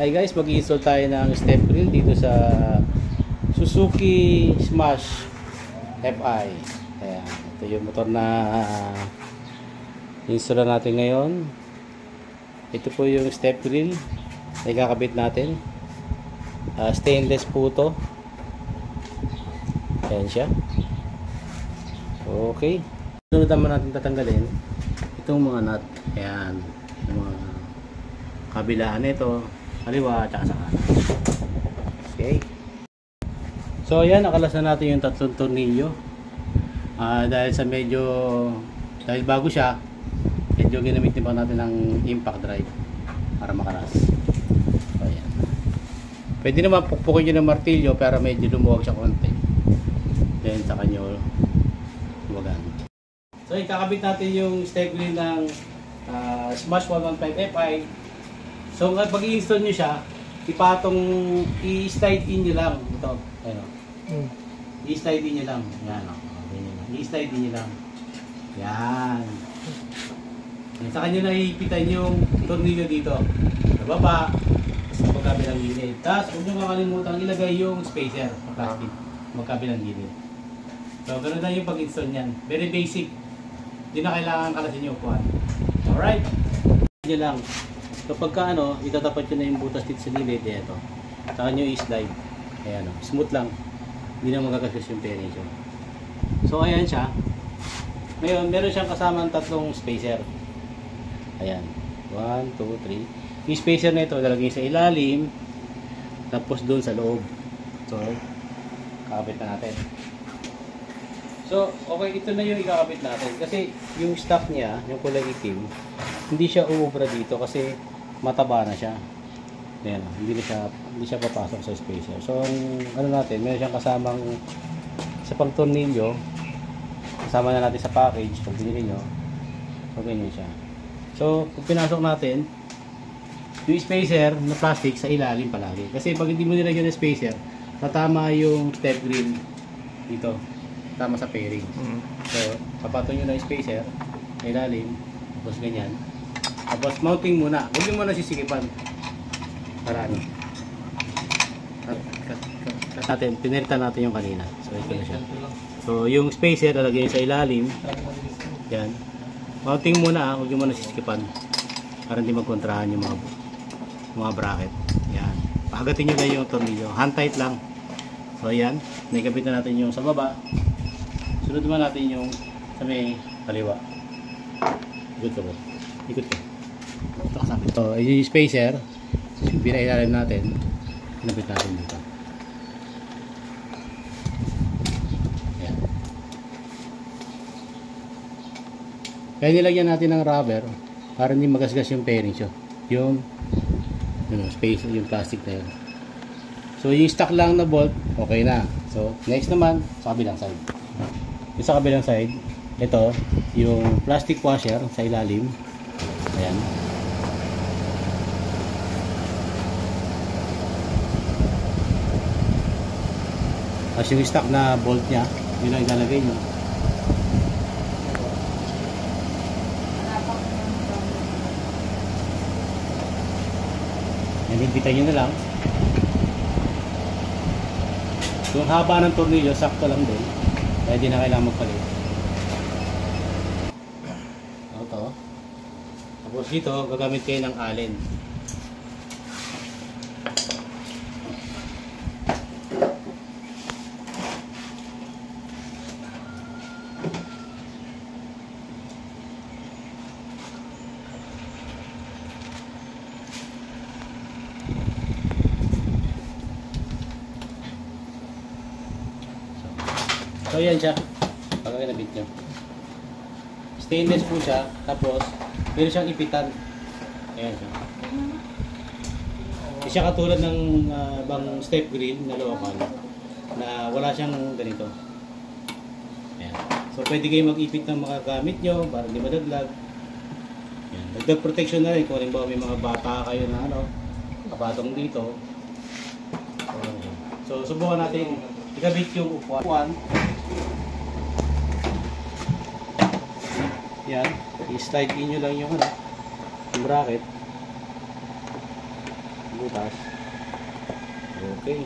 Hi guys, mag-i-install tayo ng step grill dito sa Suzuki Smash FI. Ayan, ito yung motor na install natin ngayon. Ito po yung step grill na ikakabit natin. Stainless po ito. Ayan siya. Okay. Sunod naman natin tatanggalin itong mga nut. Ayan, yung mga kabilaan nito, kaliwa at saka sa kanan. Okay. So ayan, nakalas na natin yung tatlong tornilyo. Dahil bago siya, medyo ginamitin pa natin ng impact drive para makalas. So ayan. Pwede naman pukpukin nyo ng martilyo pero medyo lumuwag siya konti. Then sa kanyo luwagan. So ikakabit natin yung step grill ng Smash 115 FI. So pag i-install nyo siya, i-slide in nyo lang. Ito, ayun. I-slide in nyo lang. Yan, i-slide in nyo lang. Yan. Sa kanya na iipitan yung tornilyo dito. Sa baba, sa magkabilang gilid. Tapos huwag nyo makalimutan ilagay yung spacer, plastic, magkabilang gilid. So ganun na yung pag-install nyan. Very basic. Hindi na kailangan kalasin yung upuan. Alright? Nyo lang. So pagka itatapat nyo na yung butas dito sa gilid, ito. Saka nyo i-slide. Ayan, smooth lang. Hindi na magkakasis yung perisyo. So ayan siya. Ngayon, meron siyang kasamang tatlong spacer. Ayan. 1, 2, 3. Yung spacer na ito, lalagay sa ilalim. Tapos doon sa loob. So, kakabit na natin. So, okay, ito na yung ikakabit natin. Kasi yung stock niya, yung kulay itim, hindi siya uubra dito kasi mataba na siya. Ayan, hindi siya papasok sa spacer. So, natin, meron siyang kasamang sa pagtornilyo. Kasama na natin sa package pag binili nyo. So, ganyan siya. So, kung pinasok natin, yung spacer na plastic sa ilalim palagi. Kasi pag hindi mo nilagyan ng spacer, tatama yung step grill dito. Tama sa pairing. So, papato nyo na yung spacer sa ilalim. Tapos ganyan. Tapos mounting muna. Huwag nyo muna sisikipan. Para pineritan natin yung kanina. So, ito na siya. So, yung spacer lalagyan sa ilalim. Yan. Mounting muna. Huwag nyo muna sisikipan. Para hindi magkontrahan yung mga bracket. Yan. Pahagatin nyo na yung tornilyo. Hand tight lang. So, ayan. Naikabit na natin yung sa baba. Sunod naman natin yung sa may kaliwa. Ikot ko. Ikot ko. Ito kasabit. So, yung spacer, pinailalim natin. Pinabit natin dito. Ayan. Kaya nilagyan natin ng rubber para hindi magasgas yung bearings yun. Yung spacer, yung plastic na yun. So, yung stock lang na bolt, okay na. So, next naman, sa kabilang side. Yung sa kabilang side, ito, yung plastic washer sa ilalim. Ayan. Tapos yung stock na bolt niya, yun lang ilalagay nyo. Yan, higpitan nyo na lang. Yung haba ng tornilyo, sakto lang din. Kaya di na kailangan magpalit. Ito. Tapos dito, gagamit kayo ng allen. So yan siya, pagkakinabit nyo. Stainless po siya, tapos meron siyang ipitan. Ayan siya. Hindi siya katulad ng bang step grill na local na wala siyang ganito. Ayan. So pwede kayo mag-ipit ng mga gamit nyo para hindi madaglag. Ayan. Dagdag protection na rin kung halimbawa may mga bata kayo na kapatong dito. So subukan natin ikabit yung upuan. Yan, i-slide in nyo lang yung bracket. butas. Okay.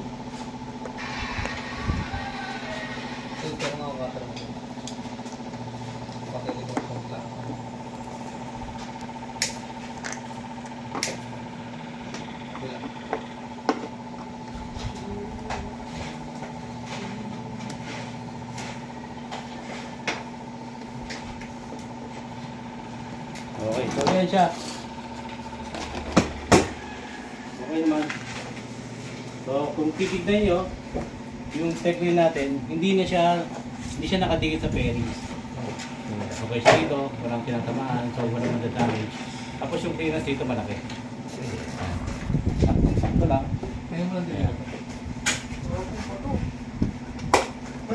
Ito nga ako water mo. Pakilig mo kung lang. Bilang. Okay, so yan siya. Okay naman. So kung titignan nyo, yung step wheel natin, hindi siya nakadikit sa fairings. Okay siya dito, walang tinatamaan, so walang damage. Tapos yung clearance dito malaki. Sakto lang. Ngayon mo lang din yan.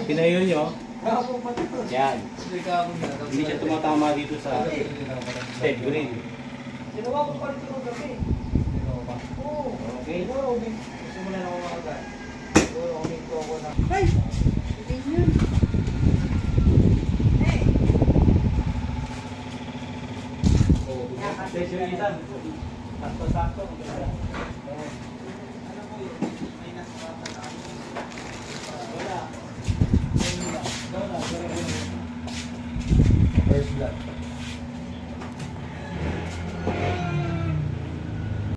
Pinayo nyo, yan. Hindi siya tumatama dito sa step wheel. Ginawa ko pa rin ito gabi. Oo. Okay. Siguro, simulan ako makagad. Siguro, uminto ako na. Ay! Hindi yun. Hey! Session-isan. Sakto-sakto. Ano po yun? May nasakatan na ako. Wala. First blood.